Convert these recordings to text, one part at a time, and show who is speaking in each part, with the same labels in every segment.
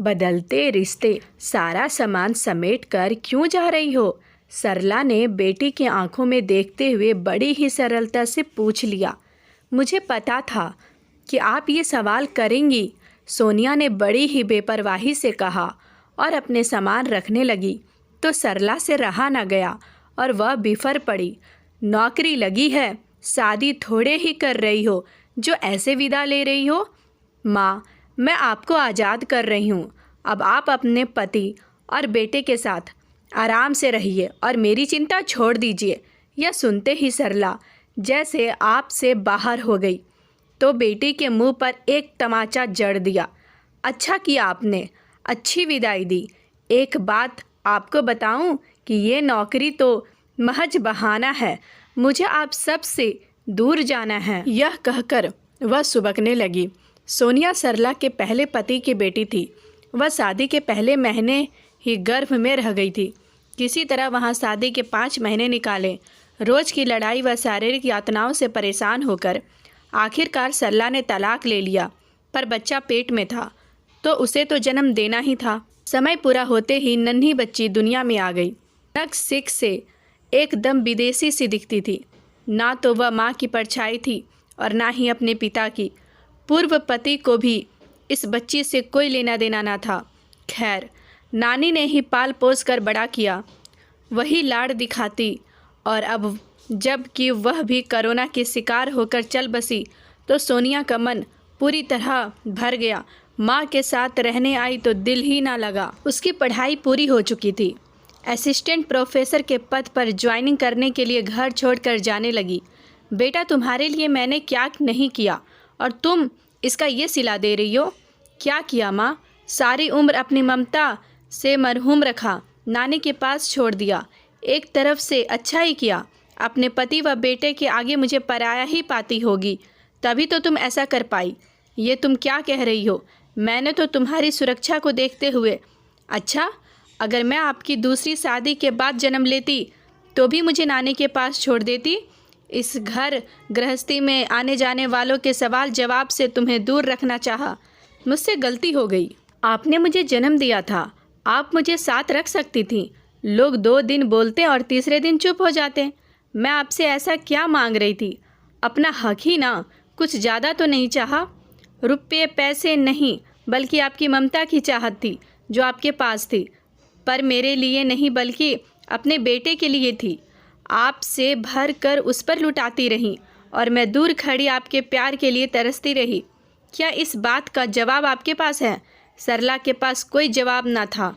Speaker 1: बदलते रिश्ते, सारा सामान समेट कर क्यों जा रही हो? सरला ने बेटी की आंखों में देखते हुए बड़ी ही सरलता से पूछ लिया। मुझे पता था कि आप ये सवाल करेंगी, सोनिया ने बड़ी ही बेपरवाही से कहा और अपने सामान रखने लगी। तो सरला से रहा न गया और वह बिफर पड़ी। नौकरी लगी है, शादी थोड़े ही कर रही हो जो ऐसे विदा ले रही हो। माँ, मैं आपको आज़ाद कर रही हूँ। अब आप अपने पति और बेटे के साथ आराम से रहिए और मेरी चिंता छोड़ दीजिए। यह सुनते ही सरला जैसे आप से बाहर हो गई तो बेटी के मुंह पर एक तमाचा जड़ दिया। अच्छा किया आपने, अच्छी विदाई दी। एक बात आपको बताऊं कि ये नौकरी तो महज बहाना है, मुझे आप सब से दूर जाना है। यह कहकर वह सुबकने लगी। सोनिया सरला के पहले पति की बेटी थी। वह शादी के पहले महीने ही गर्भ में रह गई थी। किसी तरह वहाँ शादी के 5 महीने निकाले। रोज़ की लड़ाई व शारीरिक यातनाओं से परेशान होकर आखिरकार सरला ने तलाक ले लिया। पर बच्चा पेट में था तो उसे तो जन्म देना ही था। समय पूरा होते ही नन्ही बच्ची दुनिया में आ गई। नक सिक से एकदम विदेशी सी दिखती थी। ना तो वह माँ की परछाई थी और ना ही अपने पिता की। पूर्व पति को भी इस बच्ची से कोई लेना देना ना था। खैर, नानी ने ही पाल पोस कर बड़ा किया, वही लाड़ दिखाती। और अब जब कि वह भी कोरोना की शिकार होकर चल बसी तो सोनिया का मन पूरी तरह भर गया। माँ के साथ रहने आई तो दिल ही ना लगा। उसकी पढ़ाई पूरी हो चुकी थी। असिस्टेंट प्रोफेसर के पद पर ज्वाइनिंग करने के लिए घर छोड़कर जाने लगी। बेटा, तुम्हारे लिए मैंने क्या नहीं किया और तुम इसका ये सिला दे रही हो? क्या किया माँ? सारी उम्र अपनी ममता से मरहूम रखा, नानी के पास छोड़ दिया। एक तरफ से अच्छा ही किया, अपने पति व बेटे के आगे मुझे पराया ही पाती होगी, तभी तो तुम ऐसा कर पाई। ये तुम क्या कह रही हो? मैंने तो तुम्हारी सुरक्षा को देखते हुए। अच्छा, अगर मैं आपकी दूसरी शादी के बाद जन्म लेती तो भी मुझे नानी के पास छोड़ देती? इस घर गृहस्थी में आने जाने वालों के सवाल जवाब से तुम्हें दूर रखना चाहा। मुझसे गलती हो गई। आपने मुझे जन्म दिया था, आप मुझे साथ रख सकती थी। लोग 2 दिन बोलते और तीसरे दिन चुप हो जाते। मैं आपसे ऐसा क्या मांग रही थी? अपना हक ही ना, कुछ ज़्यादा तो नहीं चाहा। रुपये पैसे नहीं, बल्कि आपकी ममता की चाहत थी जो आपके पास थी, पर मेरे लिए नहीं बल्कि अपने बेटे के लिए थी। आपसे भर कर उस पर लुटाती रही और मैं दूर खड़ी आपके प्यार के लिए तरसती रही। क्या इस बात का जवाब आपके पास है? सरला के पास कोई जवाब ना था।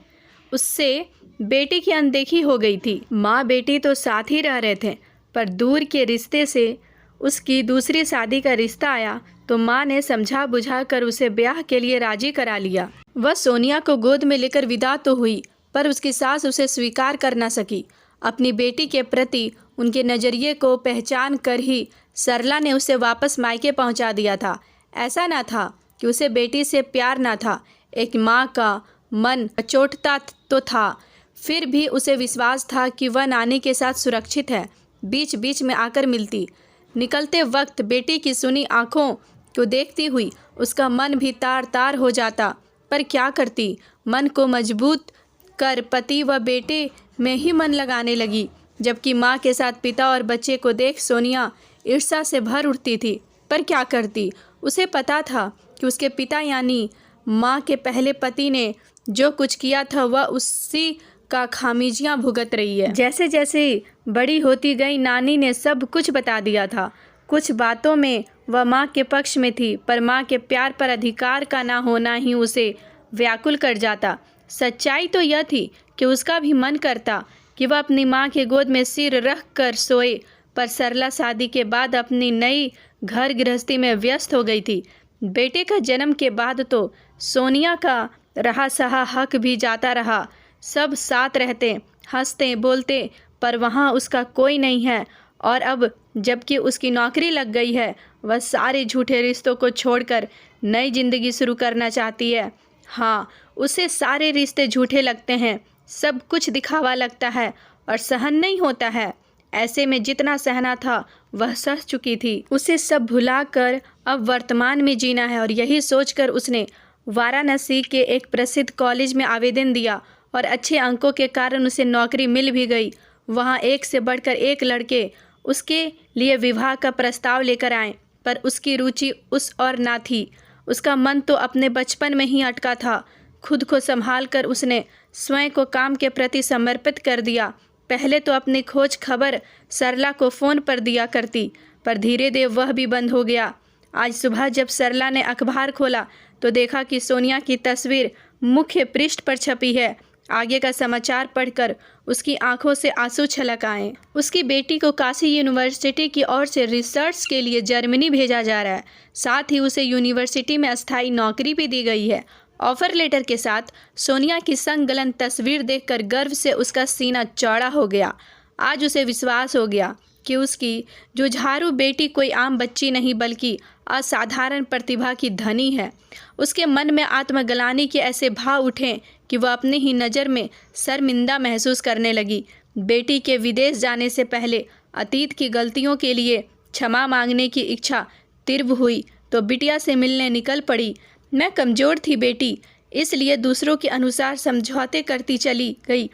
Speaker 1: उससे बेटी की अनदेखी हो गई थी। माँ बेटी तो साथ ही रह रहे थे, पर दूर के रिश्ते से उसकी दूसरी शादी का रिश्ता आया तो माँ ने समझा बुझा कर उसे ब्याह के लिए राजी करा लिया। वह सोनिया को गोद में लेकर विदा तो हुई, पर उसकी सास उसे स्वीकार कर न सकी। अपनी बेटी के प्रति उनके नज़रिए को पहचान कर ही सरला ने उसे वापस मायके पहुंचा दिया था। ऐसा ना था कि उसे बेटी से प्यार ना था। एक माँ का मन चोटता तो था, फिर भी उसे विश्वास था कि वह नानी के साथ सुरक्षित है। बीच बीच में आकर मिलती। निकलते वक्त बेटी की सुनी आंखों को देखती हुई उसका मन भी तार तार हो जाता, पर क्या करती? मन को मजबूत कर पति व बेटे में ही मन लगाने लगी। जबकि माँ के साथ पिता और बच्चे को देख सोनिया ईर्ष्या से भर उठती थी, पर क्या करती? उसे पता था कि उसके पिता यानी माँ के पहले पति ने जो कुछ किया था वह उसी का खामियाजियाँ भुगत रही है। जैसे जैसे बड़ी होती गई नानी ने सब कुछ बता दिया था। कुछ बातों में वह माँ के पक्ष में थी, पर माँ के प्यार पर अधिकार का ना होना ही उसे व्याकुल कर जाता। सच्चाई तो यह थी कि उसका भी मन करता कि वह अपनी माँ के गोद में सिर रख कर सोए, पर सरला शादी के बाद अपनी नई घर गृहस्थी में व्यस्त हो गई थी। बेटे का जन्म के बाद तो सोनिया का रहा सहा हक भी जाता रहा। सब साथ रहते, हंसते बोलते, पर वहाँ उसका कोई नहीं है। और अब जबकि उसकी नौकरी लग गई है, वह सारे झूठे रिश्तों को छोड़कर नई जिंदगी शुरू करना चाहती है। हाँ, उसे सारे रिश्ते झूठे लगते हैं, सब कुछ दिखावा लगता है और सहन नहीं होता है। ऐसे में जितना सहना था वह सह चुकी थी। उसे सब भुलाकर अब वर्तमान में जीना है और यही सोचकर उसने वाराणसी के एक प्रसिद्ध कॉलेज में आवेदन दिया और अच्छे अंकों के कारण उसे नौकरी मिल भी गई। वहाँ एक से बढ़कर एक लड़के उसके लिए विवाह का प्रस्ताव लेकर आए, पर उसकी रुचि उस और ना थी। उसका मन तो अपने बचपन में ही अटका था। खुद को संभाल कर उसने स्वयं को काम के प्रति समर्पित कर दिया। पहले तो अपनी खोज खबर सरला को फ़ोन पर दिया करती, पर धीरे धीरे वह भी बंद हो गया। आज सुबह जब सरला ने अखबार खोला तो देखा कि सोनिया की तस्वीर मुख्य पृष्ठ पर छपी है। आगे का समाचार पढ़कर उसकी आंखों से आंसू छलक आए। उसकी बेटी को काशी यूनिवर्सिटी की ओर से रिसर्च के लिए जर्मनी भेजा जा रहा है। साथ ही उसे यूनिवर्सिटी में अस्थायी नौकरी भी दी गई है। ऑफर लेटर के साथ सोनिया की संलग्न तस्वीर देखकर गर्व से उसका सीना चौड़ा हो गया। आज उसे विश्वास हो गया कि उसकी जुझारू बेटी कोई आम बच्ची नहीं बल्कि असाधारण प्रतिभा की धनी है। उसके मन में आत्मग्लानि के ऐसे भाव उठे कि वह अपनी ही नज़र में शर्मिंदा महसूस करने लगी। बेटी के विदेश जाने से पहले अतीत की गलतियों के लिए क्षमा मांगने की इच्छा तीव्र हुई तो बिटिया से मिलने निकल पड़ी। मैं कमज़ोर थी बेटी, इसलिए दूसरों के अनुसार समझौते करती चली गई।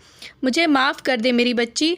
Speaker 1: मुझे माफ़ कर दे मेरी बच्ची।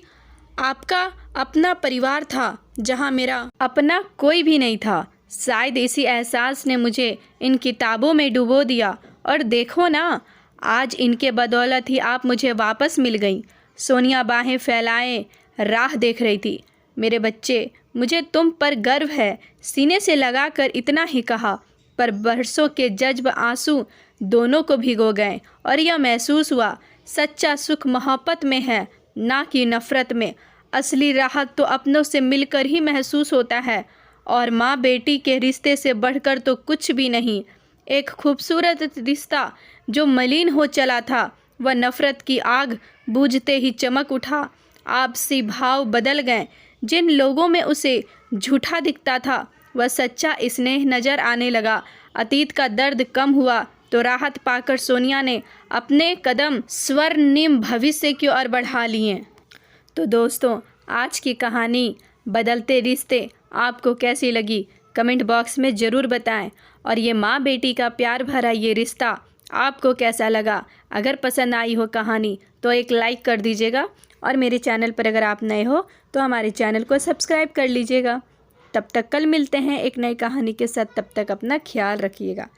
Speaker 1: आपका अपना परिवार था जहाँ मेरा अपना कोई भी नहीं था। शायद इसी एहसास ने मुझे इन किताबों में डुबो दिया और देखो ना, आज इनके बदौलत ही आप मुझे वापस मिल गई। सोनिया बाहें फैलाए राह देख रही थी। मेरे बच्चे, मुझे तुम पर गर्व है, सीने से लगाकर इतना ही कहा, पर बरसों के जज्ब आंसू दोनों को भिगो गए और यह महसूस हुआ सच्चा सुख मोहब्बत में है, ना कि नफ़रत में। असली राहत तो अपनों से मिलकर ही महसूस होता है और माँ बेटी के रिश्ते से बढ़कर तो कुछ भी नहीं। एक खूबसूरत रिश्ता जो मलिन हो चला था वह नफ़रत की आग बूझते ही चमक उठा। आपसी भाव बदल गए। जिन लोगों में उसे झूठा दिखता था वह सच्चा स्नेह नज़र आने लगा। अतीत का दर्द कम हुआ तो राहत पाकर सोनिया ने अपने कदम स्वर्णिम भविष्य की ओर बढ़ा लिए। तो दोस्तों, आज की कहानी बदलते रिश्ते आपको कैसी लगी कमेंट बॉक्स में ज़रूर बताएं। और ये माँ बेटी का प्यार भरा ये रिश्ता आपको कैसा लगा? अगर पसंद आई हो कहानी तो एक लाइक कर दीजिएगा और मेरे चैनल पर अगर आप नए हो तो हमारे चैनल को सब्सक्राइब कर लीजिएगा। तब तक कल मिलते हैं एक नई कहानी के साथ। तब तक अपना ख्याल रखिएगा।